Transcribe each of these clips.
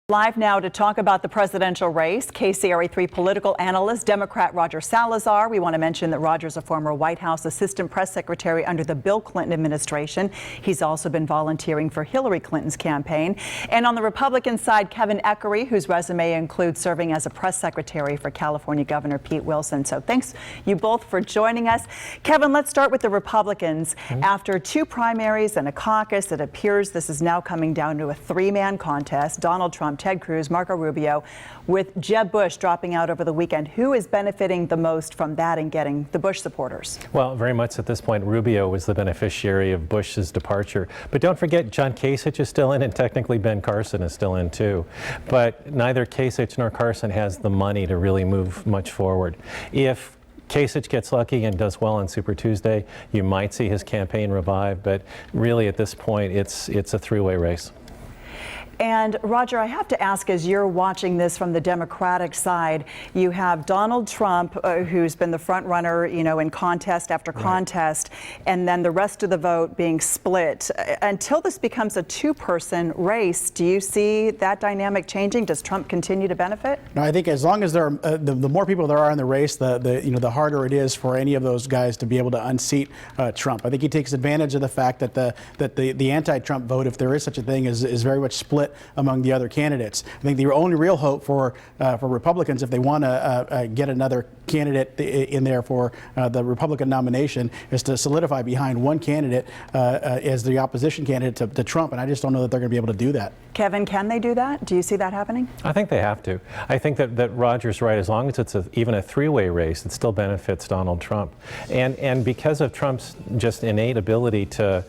Live now to talk about the presidential race, KCRA3 political analyst, Democrat Roger Salazar. We want to mention that Roger is a former White House assistant press secretary under the Bill Clinton administration. He's also been volunteering for Hillary Clinton's campaign. And on the Republican side, Kevin Eckery, whose resume includes serving as a press secretary for California Governor Pete Wilson. So thanks you both for joining us. Kevin, let's start with the Republicans. After two primaries and a caucus, it appears this is now coming down to a three-man contest. Donald Trump, Ted Cruz, Marco Rubio, with Jeb Bush dropping out over the weekend. Who is benefiting the most from that and getting the Bush supporters? Well, very much at this point, Rubio was the beneficiary of Bush's departure. But don't forget, John Kasich is still in, and technically Ben Carson is still in too. But neither Kasich nor Carson has the money to really move much forward. If Kasich gets lucky and does well on Super Tuesday, you might see his campaign revive. But really, at this point, it's a three-way race. And Roger, I have to ask, as you're watching this from the Democratic side, you have Donald Trump, who's been the front runner, in contest after contest, and then the rest of the vote being split. Until this becomes a two-person race, do you see that dynamic changing? Does Trump continue to benefit? No, I think as long as there are, the more people there are in the race, the harder it is for any of those guys to be able to unseat Trump. I think he takes advantage of the fact that the anti-Trump vote, if there is such a thing, is very much split among the other candidates. I think the only real hope for Republicans, if they want to get another candidate in there for the Republican nomination, is to solidify behind one candidate as the opposition candidate to Trump, and I just don't know that they're going to be able to do that. Kevin, can they do that? Do you see that happening? I think they have to. I think that Roger's right. As long as it's even a three-way race, it still benefits Donald Trump. And because of Trump's just innate ability to,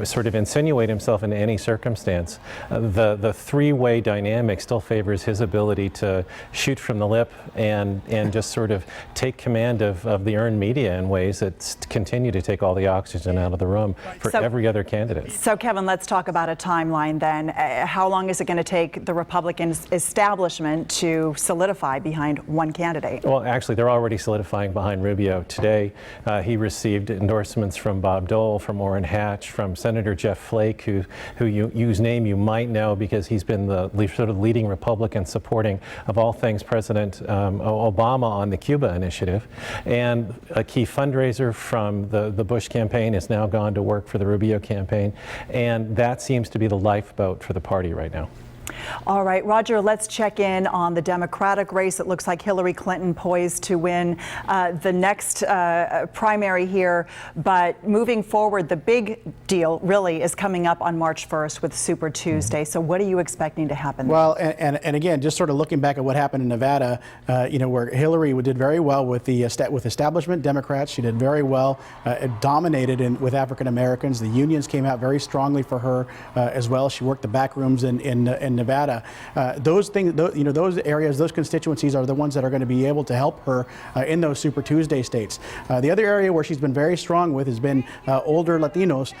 sort of insinuate himself into any circumstance, the three-way dynamic still favors his ability to shoot from the lip and just sort of take command of the earned media in ways that continue to take all the oxygen out of the room for every other candidate. So, Kevin, let's talk about a timeline then. How long is it going to take the Republican establishment to solidify behind one candidate? Well, actually, they're already solidifying behind Rubio. Today, he received endorsements from Bob Dole, from Orrin Hatch, from Senator Jeff Flake, whose name you might know because he's been the sort of leading Republican supporting of all things President Obama on the Cuba initiative. And a key fundraiser from the Bush campaign has now gone to work for the Rubio campaign. And that seems to be the lifeboat for the party right now. All right, Roger, let's check in on the Democratic race. It looks like Hillary Clinton poised to win the next primary here. But moving forward, the big deal really is coming up on March 1st with Super Tuesday. So what are you expecting to happen there? Well, and again, just sort of looking back at what happened in Nevada, where Hillary did very well with with establishment Democrats. She did very well, dominated with African Americans. The unions came out very strongly for her as well. She worked the back rooms in Nevada. Those things, those areas, those constituencies are the ones that are going to be able to help her in those Super Tuesday states. The other area where she's been very strong with has been older Latinos.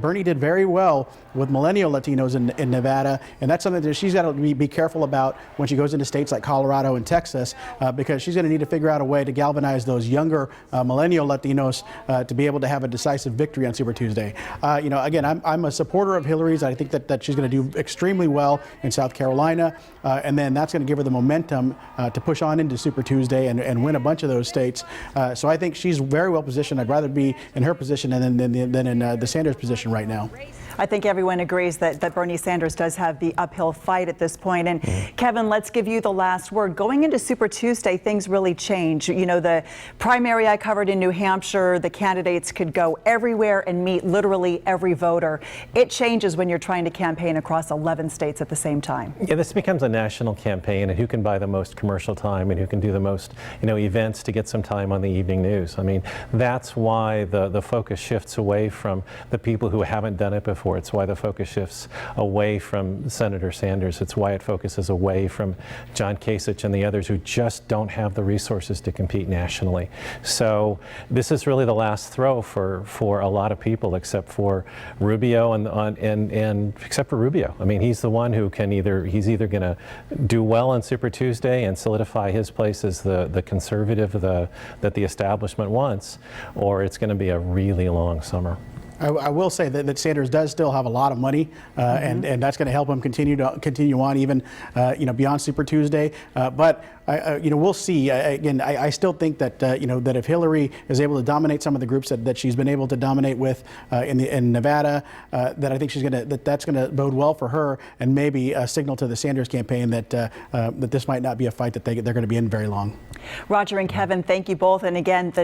Bernie did very well with millennial Latinos in Nevada, and that's something that she's got to be careful about when she goes into states like Colorado and Texas, because she's going to need to figure out a way to galvanize those younger millennial Latinos to be able to have a decisive victory on Super Tuesday. Again, I'm a supporter of Hillary's. I think that she's going to do extremely well in South Carolina, and then that's going to give her the momentum to push on into Super Tuesday and win a bunch of those states. So I think she's very well positioned. I'd rather be in her position than in the Sanders position right now. I think everyone agrees that Bernie Sanders does have the uphill fight at this point. And Kevin, let's give you the last word. Going into Super Tuesday, things really change. The primary I covered in New Hampshire, the candidates could go everywhere and meet literally every voter. It changes when you're trying to campaign across 11 states at the same time. Yeah, this becomes a national campaign, and who can buy the most commercial time and who can do the most, events to get some time on the evening news. I mean, that's why the focus shifts away from the people who haven't done it before. It's why the focus shifts away from Senator Sanders. It's why it focuses away from John Kasich and the others who just don't have the resources to compete nationally. So this is really the last throw for a lot of people, except for Rubio and except for Rubio. I mean, he's the one who can he's either going to do well on Super Tuesday and solidify his place as the conservative that the establishment wants, or it's going to be a really long summer. I will say that Sanders does still have a lot of money, and that's going to help him continue on even beyond Super Tuesday. But we'll see. Again, I still think that that if Hillary is able to dominate some of the groups that she's been able to dominate with in Nevada, that I think that's going to bode well for her, and maybe a signal to the Sanders campaign that that this might not be a fight that they're going to be in very long. Roger and Kevin, thank you both. And again, the